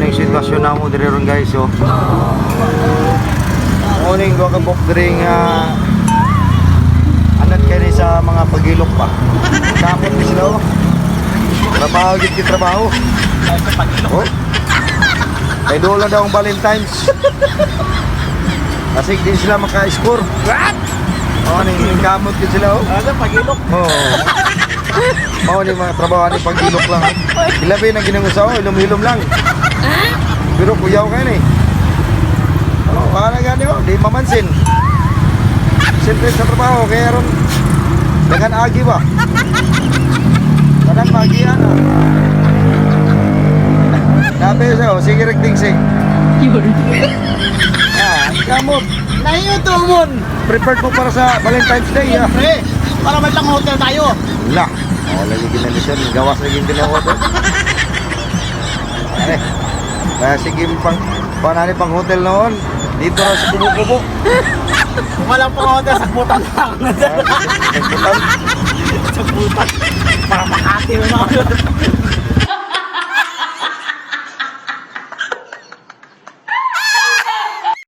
Muna yung sitwasyon na mo diri ron guys. So muna yung gawag diri nga anad kayo ni sa mga pagilok pa. Kapot ni sila oh. Trabaho gid ki trabaho. Oh. Kay dola daw ang Valentine's. Kasi din sila maka-score. What? Oh, yung kamot gid sila oh. Ano pagilok? Oo. Oh, ni mga trabaho ni pagilok lang. Ilabi na ginangusaw, ilum-hilom lang. Pero kuyaw kayo ni. Oh, para gani oh, di mamansin. Siyempre sa trabaho, kaya ron dengan agi ba? Kadang magian ah. Nabi siya, oh, sige rekting sing. Ah, kamot. Nahiyo to mon. Prepared mo para sa Valentine's Day ah. Pre, para man lang hotel tayo. Wala. Oh, lagi ginalisyon. Gawas lagi ginawa. Ay, kaya sige pang panani pang hotel noon. Dito na sa kubo-kubo. Kung walang pang hotel, sagbutan lang. Nagputan. Sagbutan. Para Makati mo mga.